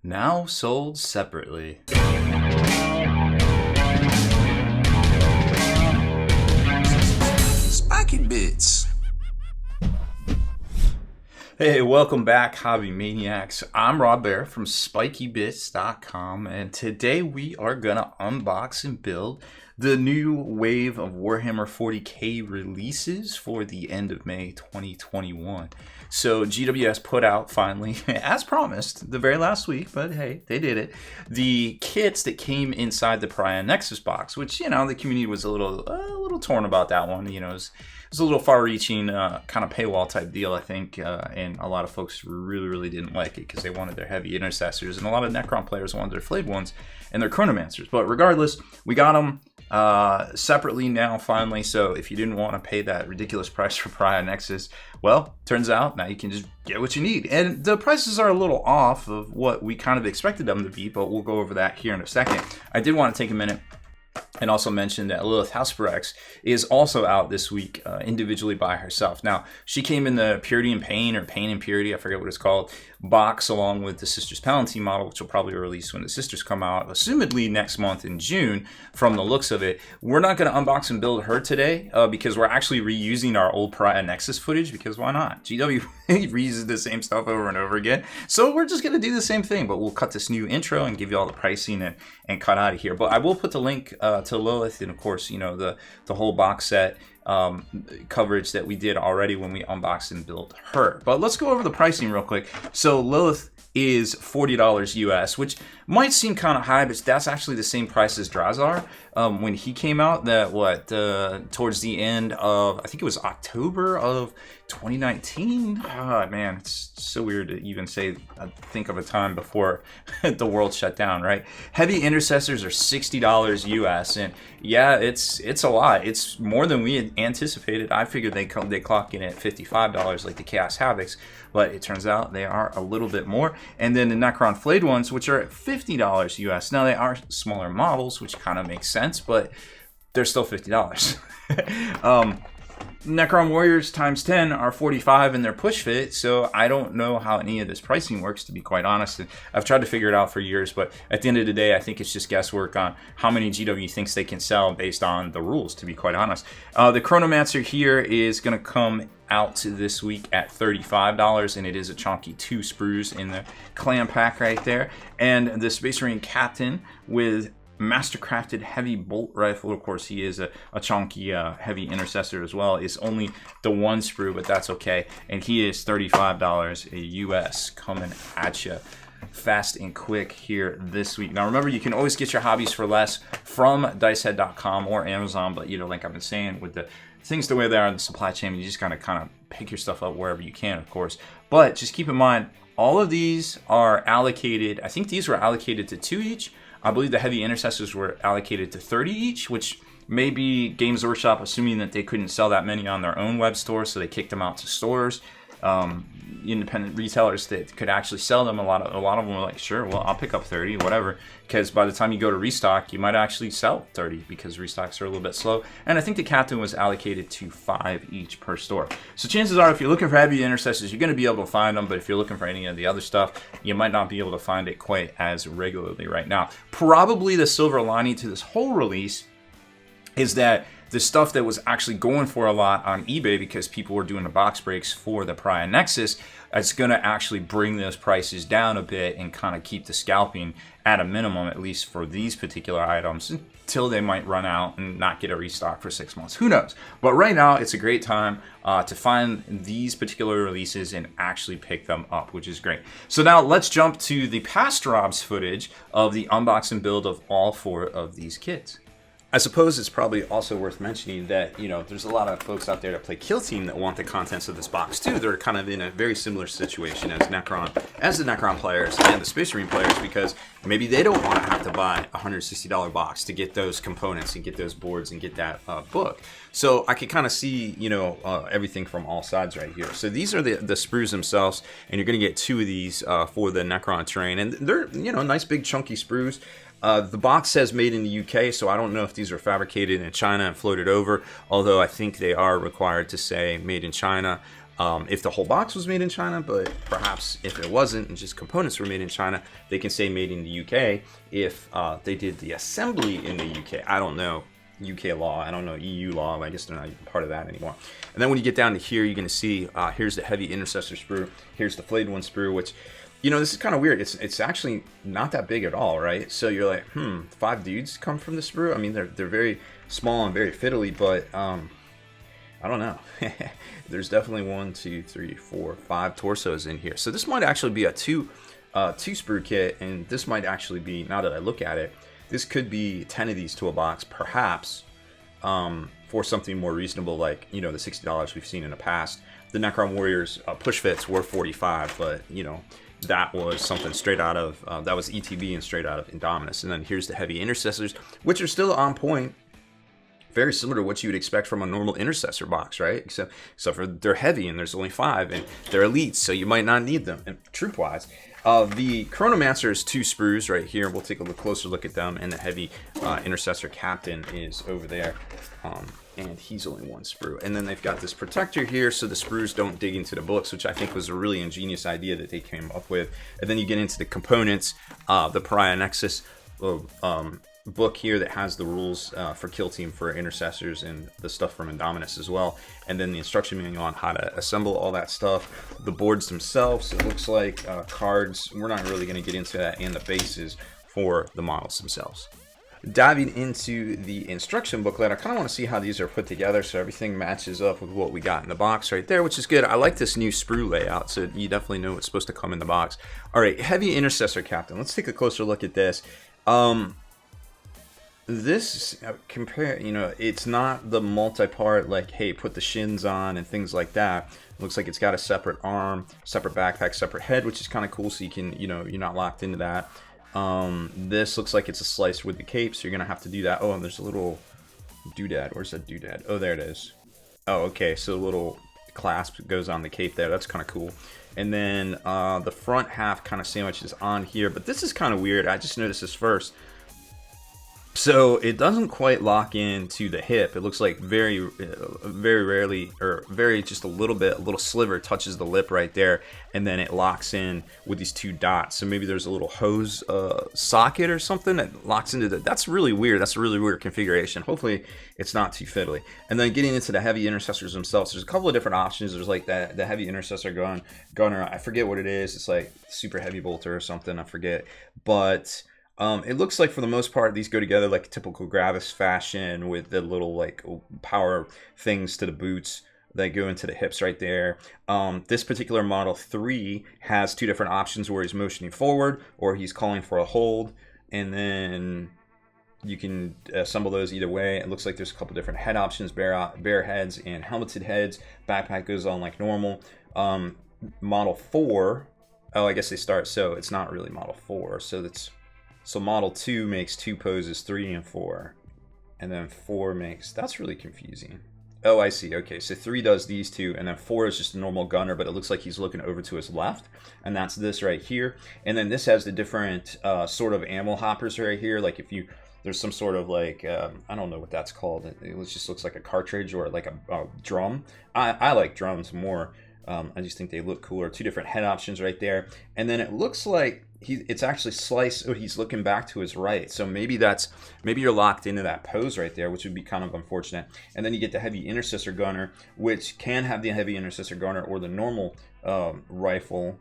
Now sold separately. Spiky Bits. Hey, welcome back, Hobby Maniacs. I'm Rob Bear from SpikyBits.com, and today we are gonna unbox and build the new wave of Warhammer 40k releases for the end of May 2021. So GWS put out finally, as promised, the very last week, but hey, they did it. The kits that came inside the Pariah Nexus box, which, you know, the community was a little torn about that one. You know, it was a little far-reaching kind of paywall type deal, I think, and a lot of folks really didn't like it because they wanted their Heavy Intercessors, and a lot of Necron players wanted their Flayed Ones and their Chronomancers. But regardless, we got them separately now finally. So if you didn't want to pay that ridiculous price for Pariah Nexus, well, turns out now you can just get what you need. And the prices are a little off of what we kind of expected them to be, but we'll go over that here in a second. I did want to take a minute and also mention that Lilith Houseprex is also out this week individually by herself. Now, she came in the Purity and Pain, or Pain and Purity, I forget what it's called, box, along with the Sisters Palatine model, which will probably release when the Sisters come out, assumedly next month in June, from the looks of it. We're not going to unbox and build her today because we're actually reusing our old Pariah Nexus footage, because why not? GW reuses the same stuff over and over again. So we're just going to do the same thing, but we'll cut this new intro and give you all the pricing and cut out of here. But I will put the link to Lilith, and of course, you know, the whole box set coverage that we did already when we unboxed and built her. But let's go over the pricing real quick. So Lilith is $40 US, which might seem kind of high, but that's actually the same price as Drazar when he came out. That towards the end of, I think it was October of 2019. Oh man, it's so weird to even think of a time before the world shut down, right? Heavy Intercessors are $60 US, and yeah, it's a lot. It's more than we had anticipated. I figured they clock in at $55 like the Chaos Havocs, but it turns out they are a little bit more. And then the Necron Flayed Ones, which are at $50 US. Now, they are smaller models, which kind of makes sense, but they're still $50. Necron Warriors times 10 are 45 in their push fit, so I don't know how any of this pricing works, to be quite honest. I've tried to figure it out for years, but at the end of the day, I think it's just guesswork on how many GW thinks they can sell based on the rules, to be quite honest. The Chronomancer here is going to come out this week at $35, and it is a chunky 2 sprues in the clan pack right there. And the Space Marine Captain with Mastercrafted heavy bolt rifle, of course he is a chunky heavy intercessor as well, is only the 1 sprue, but that's okay, and he is $35 US coming at you fast and quick here this week. Now remember, you can always get your hobbies for less from dicehead.com or Amazon, but you know, like I've been saying, with the things the way they are in the supply chain, you just gotta kind of pick your stuff up wherever you can, of course. But just keep in mind, all of these are allocated. I think these were allocated to 2 each. I believe the Heavy Intercessors were allocated to 30 each, which may be Games Workshop assuming that they couldn't sell that many on their own web store, so they kicked them out to stores. Independent retailers that could actually sell them, a lot of them were like, sure, well, I'll pick up 30, whatever, because by the time you go to restock, you might actually sell 30 because restocks are a little bit slow. And I think the Captain was allocated to 5 each per store. So chances are, if you're looking for Heavy Intercessors, you're going to be able to find them, but if you're looking for any of the other stuff, you might not be able to find it quite as regularly right now. Probably the silver lining to this whole release is that the stuff that was actually going for a lot on eBay, because people were doing the box breaks for the Pariah Nexus, it's going to actually bring those prices down a bit and kind of keep the scalping at a minimum, at least for these particular items, until they might run out and not get a restock for 6 months. Who knows? But right now, it's a great time to find these particular releases and actually pick them up, which is great. So now let's jump to the past Rob's footage of the unbox and build of all 4 of these kits. I suppose it's probably also worth mentioning that, you know, there's a lot of folks out there that play Kill Team that want the contents of this box too. They're kind of in a very similar situation as the Necron players and the Space Marine players, because maybe they don't want to have to buy a $160 box to get those components and get those boards and get that book. So I could kind of see, you know, everything from all sides right here. So these are the sprues themselves, and you're going to get 2 of these for the Necron terrain, and they're, you know, nice big chunky sprues. The box says made in the UK, so I don't know if these are fabricated in China and floated over, although I think they are required to say made in China. if the whole box was made in China, but perhaps if it wasn't and just components were made in China, they can say made in the UK. If they did the assembly in the UK, I don't know UK law, I don't know EU law, I guess they're not even part of that anymore. And then when you get down to here, you're going to see here's the Heavy Intercessor sprue, here's the Flayed One sprue, which, you know, this is kind of weird. It's actually not that big at all, right? So you're like, 5 dudes come from the sprue? I mean, they're very small and very fiddly, but I don't know. There's definitely 1, 2, 3, 4, 5 torsos in here. So this might actually be a two sprue kit, and this might actually be, now that I look at it, this could be 10 of these to a box, perhaps, for something more reasonable, like, you know, the $60 we've seen in the past. The Necron Warriors push fits were $45, but, you know, that was something straight out of, that was ETB and straight out of Indominus. And then here's the Heavy Intercessors, which are still on point. Very similar to what you would expect from a normal Intercessor box, right? Except for they're heavy and there's only 5 and they're elites, so you might not need them. And troop-wise, the Chronomancer is 2 sprues right here. We'll take a closer look at them, and the Heavy Intercessor Captain is over there, and he's only 1 sprue. And then they've got this protector here, so the sprues don't dig into the books, which I think was a really ingenious idea that they came up with. And then you get into the components, the Pariah Nexus book here that has the rules for kill team for intercessors and the stuff from Indominus as well, and then the instruction manual on how to assemble all that stuff. The boards themselves, it looks like cards. We're not really going to get into that, and the bases for the models themselves. Diving into the instruction booklet, I kind of want to see how these are put together so everything matches up with what we got in the box right there, which is good. I like this new sprue layout, so you definitely know what's supposed to come in the box. All right, Heavy Intercessor Captain. Let's take a closer look at this. This compare, you know, it's not the multi-part like, hey, put the shins on and things like that. It looks like it's got a separate arm, separate backpack, separate head, which is kind of cool, so you can, you know, you're not locked into that. This looks like it's a slice with the cape, so you're gonna have to do that. Oh, and there's a little doodad. Where's that doodad? Oh, there it is. Oh, okay, so a little clasp goes on the cape there. That's kind of cool. And then the front half kind of sandwiches on here, but this is kind of weird. I just noticed this first. So it doesn't quite lock into the hip. It looks like very rarely, or very just a little sliver touches the lip right there, and then it locks in with these 2 dots. So maybe there's a little hose socket or something that locks into that. That's really weird. That's a really weird configuration. Hopefully it's not too fiddly. And then getting into the Heavy Intercessors themselves, there's a couple of different options. There's like the Heavy Intercessor gunner. I forget what it is. It's like Super Heavy Bolter or something. I forget. But it looks like for the most part these go together like a typical Gravis fashion with the little like power things to the boots that go into the hips right there. This particular Model 3 has 2 different options where he's motioning forward or he's calling for a hold, and then you can assemble those either way. It looks like there's a couple different head options, bare heads and helmeted heads. Backpack goes on like normal. Model 4, oh, I guess they start, so it's not really Model 4, so Model 2 makes 2 poses, 3 and 4. And then 4 makes... That's really confusing. Oh, I see. Okay, so 3 does these 2, and then 4 is just a normal gunner, but it looks like he's looking over to his left. And that's this right here. And then this has the different sort of ammo hoppers right here. Like if you... There's some sort of like... I don't know what that's called. It just looks like a cartridge or like a drum. I like drums more. I just think they look cooler. 2 different head options right there. And then it looks like it's actually sliced. Oh, he's looking back to his right. So maybe you're locked into that pose right there, which would be kind of unfortunate. And then you get the Heavy Intercessor Gunner, which can have the Heavy Intercessor Gunner or the normal rifle.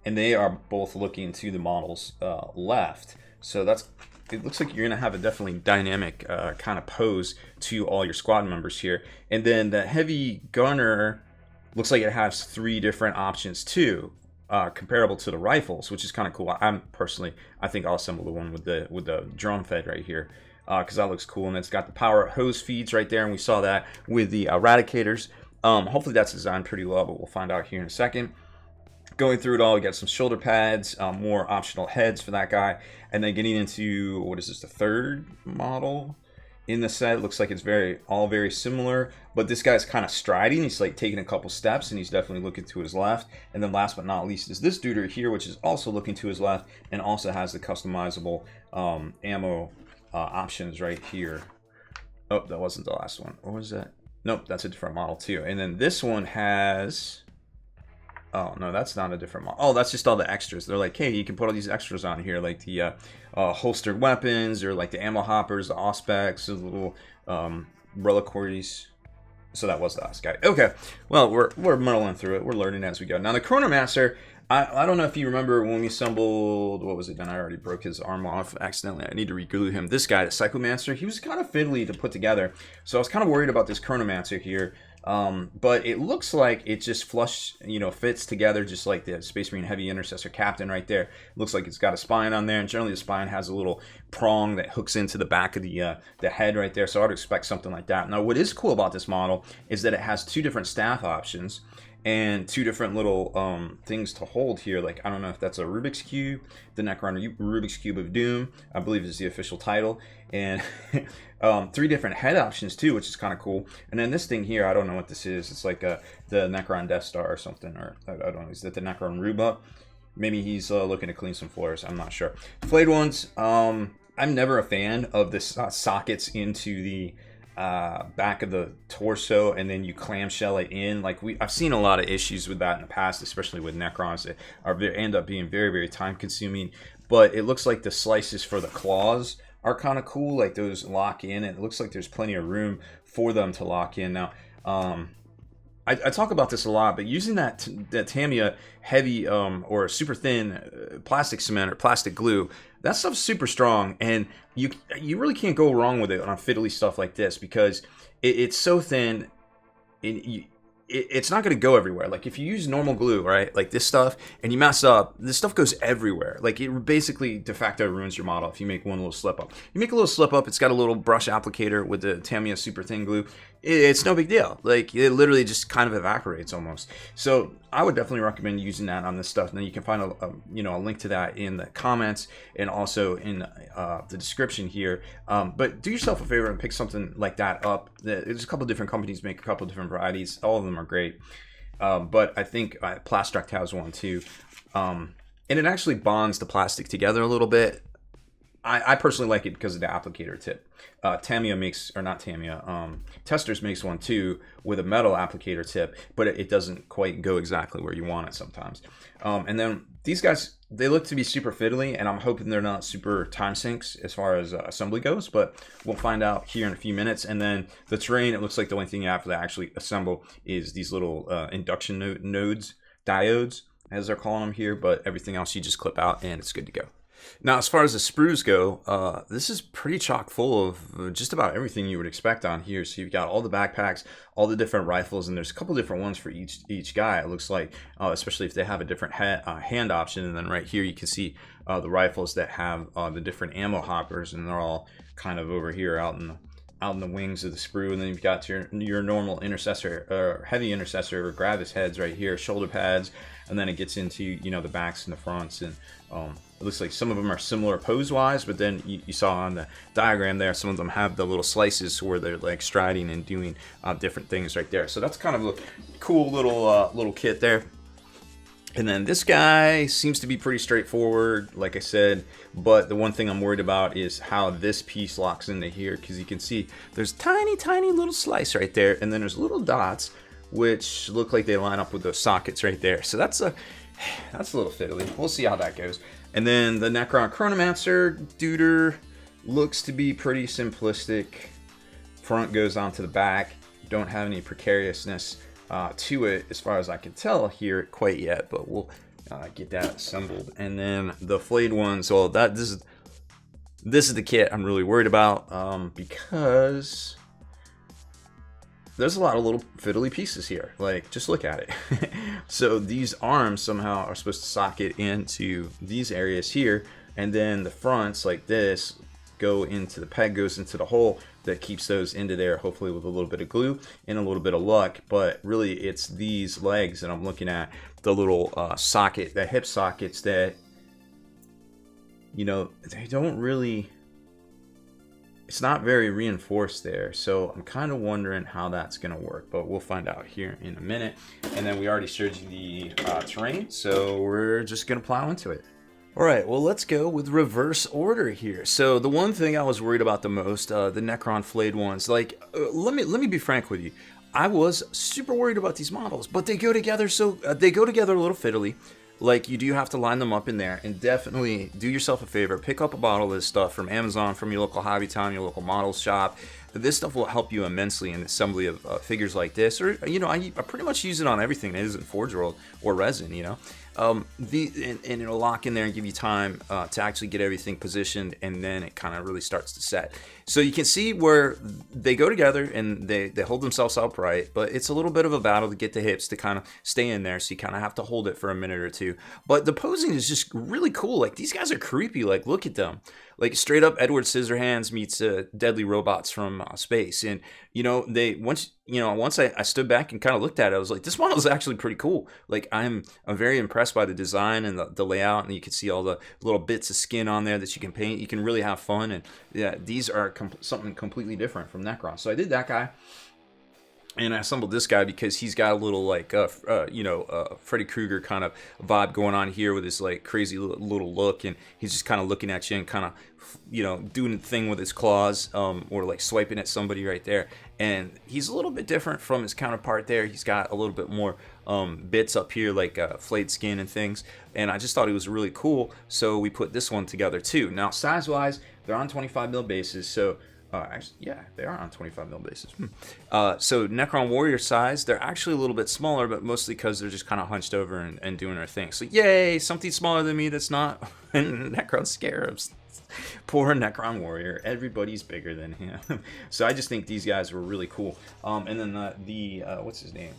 And they are both looking to the model's left. So it looks like you're going to have a definitely dynamic kind of pose to all your squad members here. And then the Heavy Gunner looks like it has 3 different options too, comparable to the rifles, which is kind of cool. I think I'll assemble the one with the drum fed right here, because that looks cool. And it's got the power hose feeds right there, and we saw that with the Eradicators. Hopefully that's designed pretty well, but we'll find out here in a second. Going through it all, we got some shoulder pads, more optional heads for that guy, and then getting into, what is this, the 3rd model in the set. It looks like it's all very similar, but this guy's kind of striding. He's like taking a couple steps, and he's definitely looking to his left. And then last but not least is this dude here, which is also looking to his left and also has the customizable ammo options right here. Oh, that wasn't the last one. What was that? Nope, that's a different model too. And then this one has, oh no, that's not a different model. Oh, that's just all the extras. They're like, hey, you can put all these extras on here, like the holstered weapons, or like the ammo hoppers, the auspex, the little reliquaries. So that was the last guy. Okay, well, we're muddling through it. We're learning as we go. Now the Chronomaster, I don't know if you remember when we assembled, what was it? Then I already broke his arm off accidentally. I need to re-glue him. This guy, the Psychomancer, he was kind of fiddly to put together. So I was kind of worried about this Chronomancer here. But it looks like it just fits together just like the Space Marine Heavy Intercessor Captain right there. It looks like it's got a spine on there, and generally the spine has a little prong that hooks into the back of the head right there, so I'd expect something like that. Now what is cool about this model is that it has two different staff options and two different little things to hold here. Like, I don't know if that's a Rubik's Cube, the Necron Rubik's Cube of Doom, I believe is the official title, and three different head options too, which is kind of cool. And then this thing here, I don't know what this is. It's like the Necron Death Star or something, or I don't know, is that the Necron Ruba? Maybe he's looking to clean some floors, I'm not sure. Flayed Ones, I'm never a fan of the sockets into the back of the torso, and then you clamshell it in. Like, I've seen a lot of issues with that in the past, especially with Necrons that end up being very, very time consuming. But it looks like the slices for the claws are kind of cool, like those lock in, and it looks like there's plenty of room for them to lock in. Now, I talk about this a lot, but using that Tamiya heavy or super thin plastic cement or plastic glue, that stuff's super strong, and you really can't go wrong with it on fiddly stuff like this, because it's so thin, it's not going to go everywhere. Like, if you use normal glue, right, like this stuff, and you mess up, this stuff goes everywhere. Like, it basically de facto ruins your model if you make one little slip up. You make a little slip up, it's got a little brush applicator with the Tamiya super thin glue. It's no big deal. Like, it literally just kind of evaporates almost. So I would definitely recommend using that on this stuff. And then you can find a link to that in the comments and also in the description here. But do yourself a favor and pick something like that up. There's a couple different companies make a couple different varieties. All of them are great. But I think Plastruct has one too. And it actually bonds the plastic together a little bit. I personally like it because of the applicator tip. Tamiya makes, or not Tamiya, Testers makes one too with a metal applicator tip, but it doesn't quite go exactly where you want it sometimes. And then these guys, they look to be super fiddly, and I'm hoping they're not super time sinks as far as assembly goes, but we'll find out here in a few minutes. And then the terrain, it looks like the only thing you have to actually assemble is these little induction nodes, diodes, as they're calling them here, but everything else you just clip out and it's good to go. Now, as far as the sprues go, this is pretty chock full of just about everything you would expect on here. So you've got all the backpacks, all the different rifles, and there's a couple different ones for each guy, it looks like, especially if they have a different hand option. And then right here you can see the rifles that have the different ammo hoppers, and they're all kind of over here out in the wings of the sprue. And then you've got your normal intercessor or heavy intercessor or Gravis heads right here, shoulder pads, and then it gets into the backs and the fronts. And it looks like some of them are similar pose wise, but then you saw on the diagram there, some of them have the little slices where they're like striding and doing different things right there. So that's kind of a cool little kit there. And then this guy seems to be pretty straightforward, like I said, but the one thing I'm worried about is how this piece locks into here, because you can see there's tiny little slice right there, and then there's little dots which look like they line up with those sockets right there. So that's a little fiddly. We'll see how that goes. And then the Necron Chronomancer duder looks to be pretty simplistic. Front goes onto the back. Don't have any precariousness to it as far as I can tell here quite yet, but we'll get that assembled. And then the Flayed Ones, well, this is the kit I'm really worried about, because there's a lot of little fiddly pieces here. Like, just look at it. So these arms somehow are supposed to socket into these areas here, and then the fronts like this go into the peg, goes into the hole that keeps those into there, hopefully with a little bit of glue and a little bit of luck. But really it's these legs that I'm looking at, the little socket, the hip sockets that, they don't really, it's not very reinforced there. So I'm kind of wondering how that's going to work, but we'll find out here in a minute. And then we already showed you the terrain, so we're just going to plow into it. All right, well, let's go with reverse order here. So the one thing I was worried about the most, the Necron Flayed Ones, like, let me be frank with you. I was super worried about these models, but they go together they go together a little fiddly. Like, you do have to line them up in there, and definitely do yourself a favor. Pick up a bottle of this stuff from Amazon, from your local Hobby Town, your local model shop. This stuff will help you immensely in the assembly of figures like this. Or, you know, I pretty much use it on everything that isn't Forge World or resin, you know. And it'll lock in there and give you time to actually get everything positioned, and then it kind of really starts to set. So you can see where they go together and they hold themselves upright, but it's a little bit of a battle to get the hips to kind of stay in there, so you kind of have to hold it for a minute or two. But the posing is just really cool. Like, these guys are creepy. Like, look at them. Like, straight up Edward Scissorhands meets Deadly Robots from space. And, you know, once I stood back and kind of looked at it, I was like, this model is actually pretty cool. Like, I'm very impressed by the design and the layout, and you can see all the little bits of skin on there that you can paint. You can really have fun, and yeah, these are something completely different from Necron. So I did that guy. And I assembled this guy because he's got a little, like, Freddy Krueger kind of vibe going on here with his, like, crazy little look. And he's just kind of looking at you and kind of, you know, doing the thing with his claws, or, like, swiping at somebody right there. And he's a little bit different from his counterpart there. He's got a little bit more bits up here, like flayed skin and things. And I just thought it was really cool. So we put this one together, too. Now, size-wise, they're on 25mm bases, so... actually, yeah, they are on 25mm bases. So Necron Warrior size, they're actually a little bit smaller, but mostly because they're just kind of hunched over and doing their thing. So yay, something smaller than me that's not Necron Scarabs. Poor Necron Warrior, everybody's bigger than him. So I just think these guys were really cool. And then what's his name?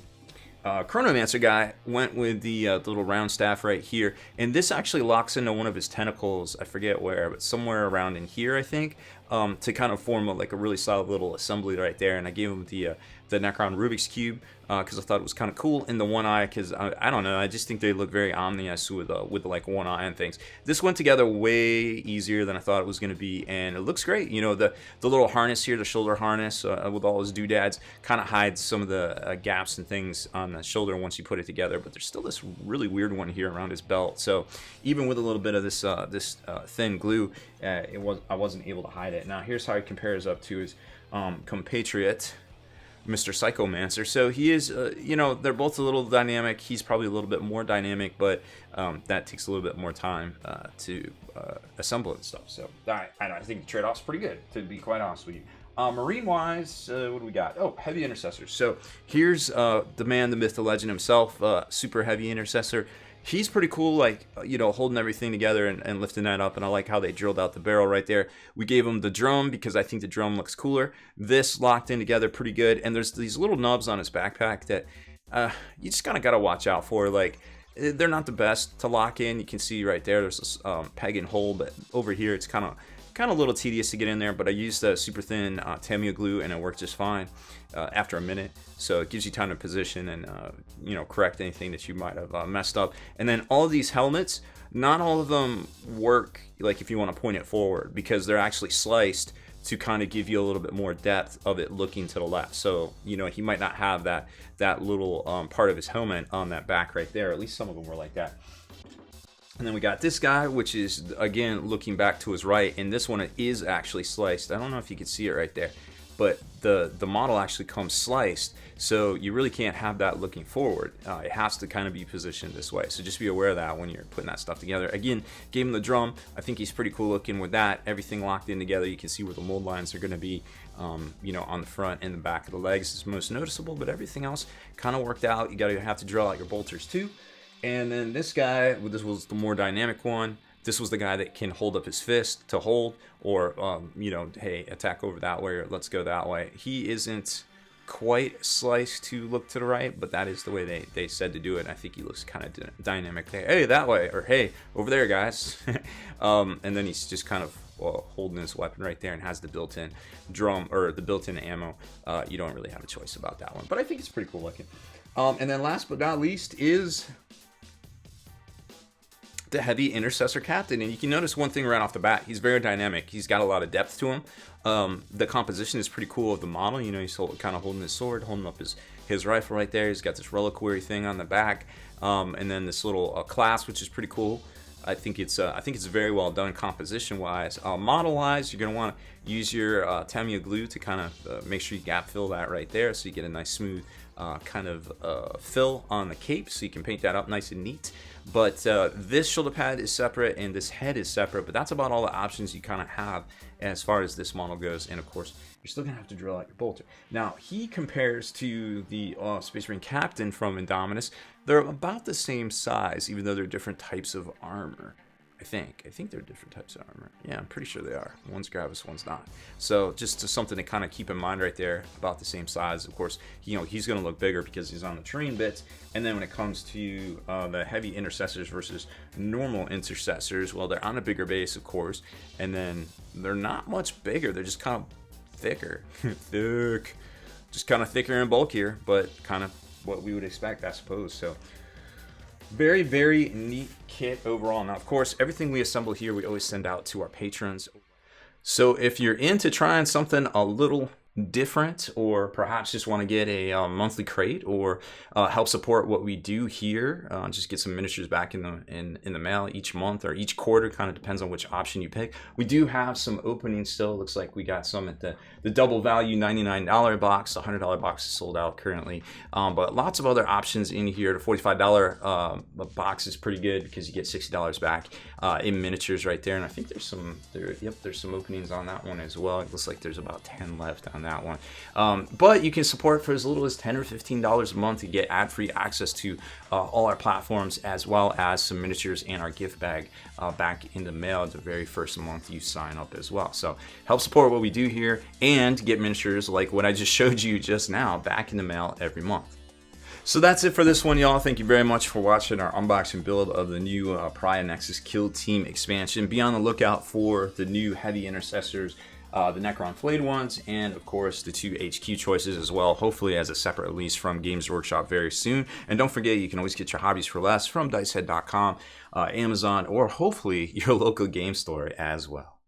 Chronomancer guy went with the little round staff right here, and this actually locks into one of his tentacles. I forget where, but somewhere around in here, I think, to kind of form a really solid little assembly right there. And I gave him the Necron Rubik's Cube because I thought it was kind of cool in the one eye, because I don't know, I just think they look very ominous with like one eye and things. This went together way easier than I thought it was going to be, and it looks great. You know, the little harness here, the shoulder harness with all his doodads, kind of hides some of the gaps and things on the shoulder once you put it together, but there's still this really weird one here around his belt. So even with a little bit of this thin glue, I wasn't able to hide it. Now here's how he compares up to his compatriot, Mr. Psychomancer. So he is, you know, they're both a little dynamic. He's probably a little bit more dynamic, but that takes a little bit more time to assemble and stuff. So I think the trade-off's pretty good, to be quite honest with you. Marine-wise, what do we got? Oh, Heavy Intercessors. So here's the man, the myth, the legend himself, Super Heavy Intercessor. He's pretty cool, like, you know, holding everything together and lifting that up, and I like how they drilled out the barrel right there. We gave him the drum because I think the drum looks cooler. This locked in together pretty good, and there's these little nubs on his backpack that you just kind of got to watch out for. Like, they're not the best to lock in. You can see right there, there's this peg and hole, but over here it's kind of a little tedious to get in there, but I used the super thin Tamiya glue, and it worked just fine after a minute. So it gives you time to position and you know, correct anything that you might have messed up. And then all of these helmets, not all of them work like if you want to point it forward, because they're actually sliced to kind of give you a little bit more depth of it looking to the left. So, you know, he might not have that little part of his helmet on that back right there. At least some of them were like that. And then we got this guy, which is, again, looking back to his right, and this one is actually sliced. I don't know if you can see it right there, but the model actually comes sliced, so you really can't have that looking forward. It has to kind of be positioned this way, so just be aware of that when you're putting that stuff together. Again, gave him the drum. I think he's pretty cool looking with that. Everything locked in together. You can see where the mold lines are going to be, you know, on the front and the back of the legs is most noticeable, but everything else kind of worked out. You have to drill out your bolters too. And then this guy, this was the more dynamic one. This was the guy that can hold up his fist to hold, or, you know, hey, attack over that way, or let's go that way. He isn't quite sliced to look to the right, but that is the way they said to do it. I think he looks kind of dynamic. Hey, that way, or hey, over there, guys. And then he's just kind of holding his weapon right there and has the built-in drum, or the built-in ammo. You don't really have a choice about that one, but I think it's pretty cool looking. And then last but not least is the Heavy Intercessor Captain, and you can notice one thing right off the bat. He's very dynamic. He's got a lot of depth to him. The composition is pretty cool of the model. You know, he's kind of holding his sword, holding up his rifle right there. He's got this reliquary thing on the back, and then this little clasp, which is pretty cool. I think it's very well done composition wise. Model wise, you're going to want to use your Tamiya glue to kind of make sure you gap fill that right there, so you get a nice smooth kind of fill on the cape, so you can paint that up nice and neat. But this shoulder pad is separate and this head is separate, but that's about all the options you kind of have as far as this model goes. And of course, you're still gonna have to drill out your bolter. Now, he compares to the Space Marine Captain from Indominus. They're about the same size, even though they're different types of armor. I think they're different types of armor. Yeah, I'm pretty sure they are. One's Gravis, one's not. So just something to kind of keep in mind right there, about the same size. Of course, he's going to look bigger because he's on the terrain bits. And then when it comes to the Heavy Intercessors versus normal Intercessors, well, they're on a bigger base, of course. And then they're not much bigger. They're just kind of thicker. Thick. Just kind of thicker and bulkier, but kind of what we would expect, I suppose. So very, very neat kit overall. Now, of course, everything we assemble here, we always send out to our patrons. So if you're into trying something a little different, or perhaps just want to get a monthly crate, or help support what we do here, just get some miniatures back in the mail each month or each quarter, kind of depends on which option you pick. We do have some openings still. Looks like we got some at the double value $99 box. The $100 box is sold out currently, but lots of other options in here. The $45 box is pretty good because you get $60 back in miniatures right there. And I think there's some openings on that one as well. It looks like there's about 10 left on that one. But you can support for as little as $10 or $15 a month to get ad-free access to all our platforms, as well as some miniatures and our gift bag back in the mail the very first month you sign up as well. So help support what we do here and get miniatures like what I just showed you just now back in the mail every month. So that's it for this one, y'all. Thank you very much for watching our unboxing build of the new Pariah Nexus Kill Team expansion. Be on the lookout for the new Heavy Intercessors, the Necron Flayed Ones, and of course the 2 HQ choices as well, hopefully as a separate release from Games Workshop very soon. And don't forget, you can always get your hobbies for less from dicehead.com, Amazon, or hopefully your local game store as well.